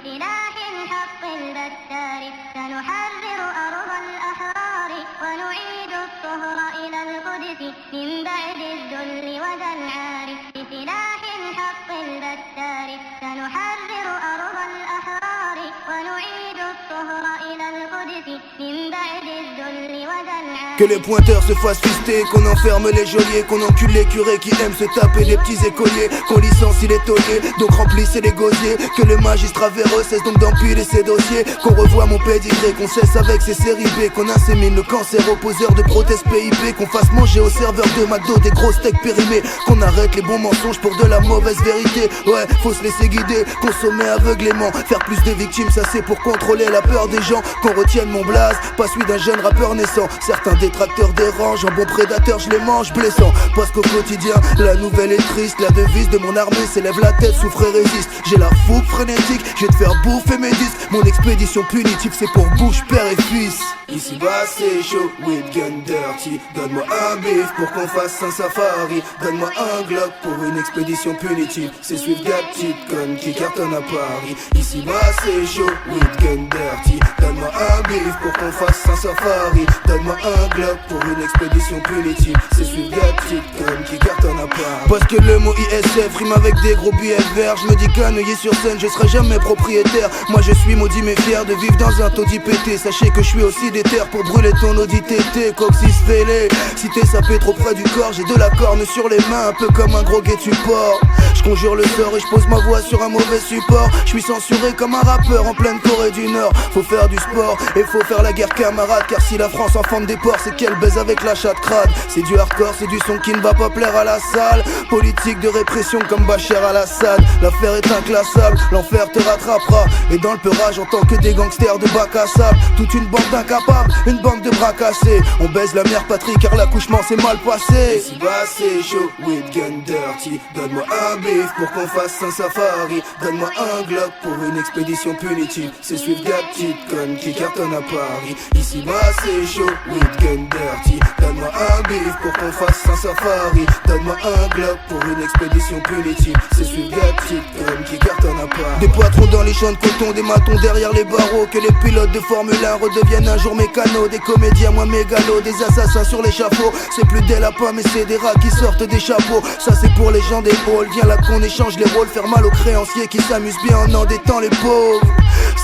بسلاح الحق البتار سنحرر أرض الأحرار ونعيد الطهر إلى القدس من بعد الذل وذا العار بسلاح الحق البتار سنحرر أرض الأحرار ونعيد الطهر إلى القدس من بعد الذل وذا العار. Que les pointeurs se fassent fister, qu'on enferme les geôliers, qu'on encule les curés qui aiment se taper des petits écoliers, qu'on licencie les tauliers, donc remplissez les gosiers, que le magistrat véreux cesse donc d'empiler ses dossiers, qu'on revoie mon pédigré, qu'on cesse avec ses séries B, qu'on insémine le cancer aux poseurs de prothèses PIP, qu'on fasse manger aux serveurs de McDo des gros steaks périmés, qu'on arrête les bons mensonges pour de la mauvaise vérité. Ouais, faut se laisser guider, consommer aveuglément, faire plus de victimes, ça c'est pour contrôler la peur des gens, qu'on retienne mon blaze, pas celui d'un jeune rappeur naissant. Certains détracteurs dérangent, un bon prédateur je les mange blessant, parce qu'au quotidien la nouvelle est triste, la devise de mon armée s'élève la tête, souffre et résiste. J'ai la fougue frénétique, je vais te faire bouffer mes disques, mon expédition punitive c'est pour bouche, père et fils. Ici bas c'est chaud, with gun dirty, donne-moi un bif pour qu'on fasse un safari, donne-moi un Glock pour une expédition punitive, c'est suivre la petite conne qui cartonne à Paris. Ici bas c'est chaud, with gun dirty, donne-moi un bif pour qu'on fasse un safari, donne-moi un Glock pour une expédition punitive, c'est suivre la petite conne qui cartonne à Paris. Parce que le mot ISF rime avec des gros billets verts, je me dis qu'annuyé sur scène je serai jamais propriétaire. Moi je suis maudit mais fier de vivre dans un taudis pété, sachez que je suis aussi déter pour brûler ton Audi TT, coccyx fêlé. Si t'es sapé trop près du corps, j'ai de la corne sur les mains, un peu comme un gros guet-tu porc. Je conjure le sort et je pose ma voix sur un mauvais support. Je suis censuré comme un rappeur en pleine Corée du Nord. Faut faire du sport et faut faire la guerre camarade, car si la France enfante des porcs, c'est qu'elle baise avec la chatte crade. C'est du hardcore, c'est du son qui ne va pas plaire à la salle. Politique de répression comme Bachar al-Assad. L'affaire est inclassable, l'enfer te rattrapera. Et dans le peurage en tant que des gangsters de bac à sable, toute une bande d'incapables, une bande de bras cassés. On baise la mère patrie car l'accouchement s'est mal passé. Ici bas c'est chaud, with gun dirty, donne-moi un bif pour qu'on fasse un safari, donne-moi un Glock pour une expédition punitive, c'est suivre la petite conne qui cartonne à Paris. Ici bas c'est chaud, with gun dirty, donne-moi un bif pour qu'on fasse un safari, donne-moi un Glock pour une expédition punitive, c'est suivre la petite conne qui cartonne à Paris. Des patrons dans les champs de coton, des matons derrière les barreaux, que les pilotes de Formule 1 redeviennent un jour mécanos, des comédiens moins mégalos, des assassins sur l'échafaud. C'est plus des lapins mais c'est des rats qui sortent des chapeaux. Ça c'est pour les gens des halls, viens là qu'on échange les rôles, faire mal aux créanciers qui s'amusent bien en endettant les pauvres.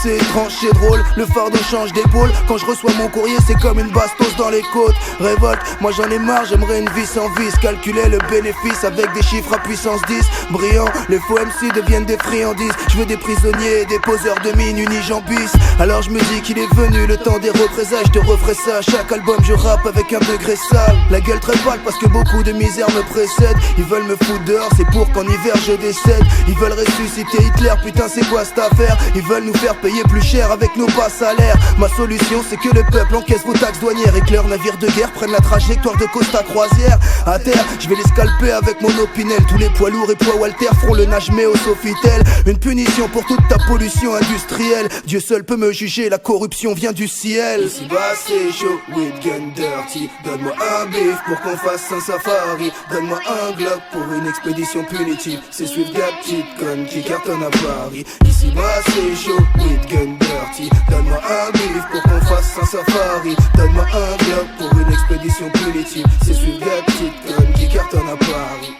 C'est étrange, c'est drôle, le fardeau change d'épaule. Quand je reçois mon courrier c'est comme une bastos dans les côtes. Révolte, moi j'en ai marre, j'aimerais une vie sans vice. Calculer le bénéfice avec des chiffres à puissance 10. Brillant, les faux MC deviennent des friandises. Je veux des prisonniers et des poseurs de mine unijambis. Alors je me dis qu'il est venu le temps des représailles. Je te referai ça à chaque album, je rappe avec un degré sale. La gueule très pâle parce que beaucoup de misère me précède. Ils veulent me foutre dehors, c'est pour qu'en hiver je décède. Ils veulent ressusciter Hitler, putain c'est quoi cette affaire? Ils veulent nous faire payer plus cher avec nos bas salaires. Ma solution c'est que le peuple encaisse vos taxes douanières et que leurs navires de guerre prennent la trajectoire de Costa Croisière. À terre, je vais les scalper avec mon opinel. Tous les poids lourds et poids Walter feront le nage mais au Sofitel. Une punition pour toute ta pollution industrielle. Dieu seul peut me juger, la corruption vient du ciel. Ici bas c'est chaud, with gun dirty, donne-moi un bif pour qu'on fasse un safari, donne-moi un Glock pour une expédition punitive, c'est suivre la petite conne qui cartonne à Paris. Ici bas c'est chaud, with gun dirty, donne-moi un bif pour qu'on fasse un safari, donne-moi un Glock pour une expédition punitive, c'est suivre la petite conne qui cartonne à Paris.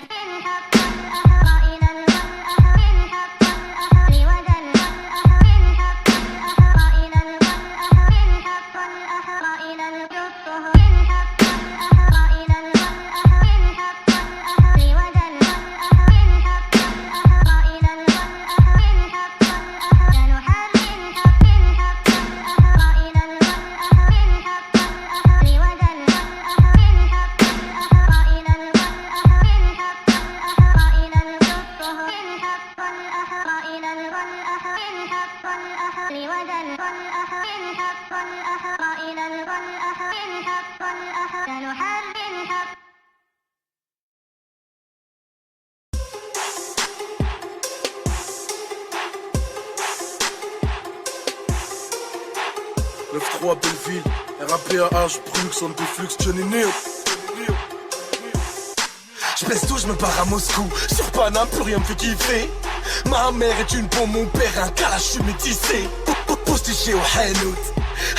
F3 Belleville, RAPAH, Brux, Antiflux, Johnny Neo. J'baisse tout, j'me pars à Moscou. Sur Paname, plus rien me fait kiffer. Ma mère est une bombe, mon père un kalash, j'suis métissé. Postiché au Hanout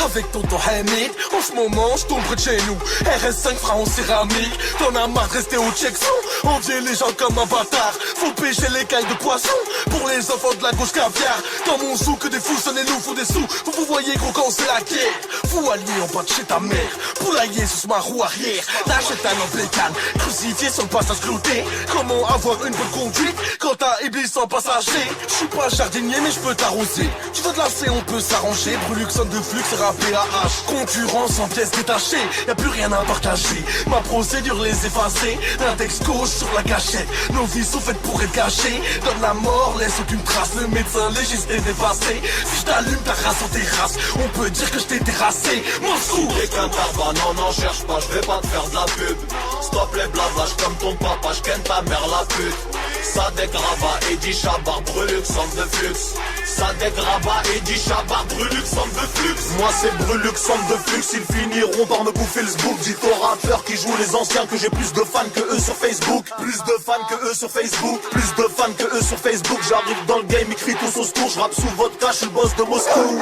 avec tonton Hamid. En ce moment j'tombe près de chez nous. RS5 fera en céramique. T'en as marre de rester au Tchèque-Son. On dit les gens comme Avatar. Faut pêcher les cailles de poisson. Pour les enfants de la gauche caviar. Dans mon sou que des fous, sonnez nous faut des sous. Vous voyez gros quand c'est la guerre. Fou allié en bas de chez ta mère. Poulailler sous ma roue arrière. T'achètes un emblécane. Crucifié sur le passage clouté. Comment avoir une bonne conduite quand t'as Iblis en passager? J'suis pas jardinier mais j'peux t'arroser. Tu veux te lasser, on peut s'arranger. Bruluxon de flux, c'est rappé à H. Concurrence en pièces détachées. Y'a plus rien à partager. Ma procédure les effacer. L'index gauche sur la gâchette. Nos vies sont faites pour être gâchées. Donne la mort, laisse aucune trace. Le médecin légiste est dépassé. Si j't'allume ta race en terrasse, on peut dire que j't'ai terrassé. Moscou. T'es qu'un tarba, non, cherche pas, j'vais pas te faire de la pub. Stop les blablages comme ton papa, j'ken ta mère la pute. Sadek Rabat, Eddie Chabar, Brulux, centre de flux. Sadek Rabat, Eddie Chabar, Brulux, centre de flux. Moi c'est Brulux, centre de flux, ils finiront par me bouffer le sbook. Dites aux rappeurs qui jouent les anciens que j'ai plus de fans que eux sur Facebook. Plus de fans que eux sur Facebook. Plus de fans que eux sur Facebook. J'arrive dans le game, écrit tous au tour. J'rappe sous vodka, j'suis le boss de Moscou.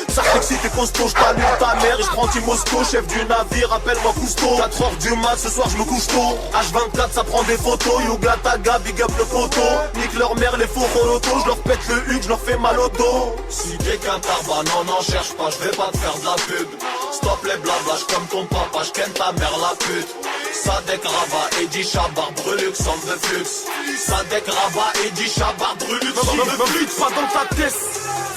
Ça fait que si t'es costaud, j't'allume ta mère et j'prends Moscou. Chef du navire, appelle-moi Cousteau. 4h du mat, ce soir j'me couche tôt. H24, ça prend des photos. Yoga Taga, big up le poteau. Nique leur mère, les faux rolotos. J'leur pète le huc, j'leur fais mal au dos. Si t'es qu'un tarba, non, cherche pas, j'vais pas te faire de la pub. Stop les blablages comme ton papa, j'ken ta mère la pute. Sadek Rabat, Eddie Chabar, Brulux, centre de flux. Sadek Rabat, Eddie Chabar, Brulux, centre de flux. Pas dans ta tête.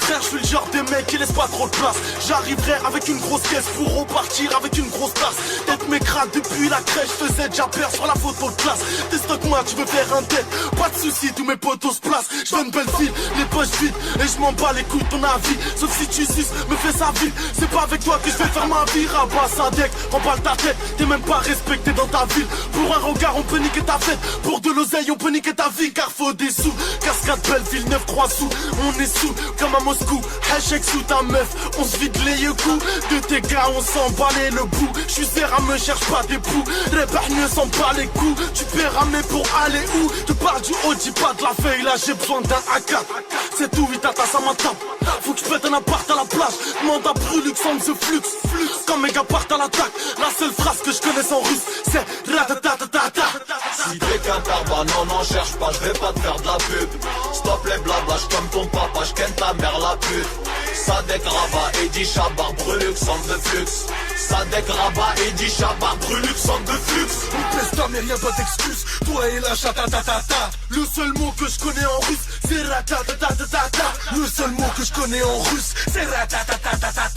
Frère, je suis le genre de mec qui laisse pas trop de place. J'arriverai avec une grosse caisse pour repartir avec une grosse tasse. Tête m'écrase depuis la crèche, faisais déjà peur sur la photo de classe. T'es stock moi, tu veux faire un tête. Pas de soucis, tous mes potos se placent. Je veux une belle fille, les poches vides. Et je m'en bats les couilles de ton avis. Sauf si tu suces, me fais sa vie. C'est pas avec toi que je vais faire ma vie. Rabat, Sadek, remballe ta tête. T'es même pas respecté dans ta ville. Pour un regard, on peut niquer ta fête. Pour de l'oseille, on peut niquer ta vie. Car faut des sous. Cascade Belleville, 9-3 sous. On est sous, comme à Moscou. Hashtag sous ta meuf, on se vide les coups. De tes gars, on s'en balait le bout. J'suis serra, me cherche pas des poux. Répargne s'en bat les coups. Tu paieras mais pour aller où? Te parle du haut, dis pas de la feuille. Là j'ai besoin d'un AK. C'est tout, 8 atas à ma table. Faut que j'pète un appart à la plage. Demande à Brulux, on se flux. Quand mes gars partent à l'attaque, la seule phrase que je connais en russe, c'est ratatatata. Si t'es qu'un tarba, non, cherche pas, j'vais pas te faire de la pub. Stop les blablages comme ton papa, j'ken ta mère la pute. Sadek Rabat, Eddie Chabar, Brulux, centre de flux. Sadek Rabat, Eddie Chabar, Brulux, centre de flux. On pèse ta mais rien pas d'excuse. Toi et la chatatatata. Le seul mot que je connais en russe, c'est ratatatata. Le seul mot que je connais en russe, c'est ratatatata.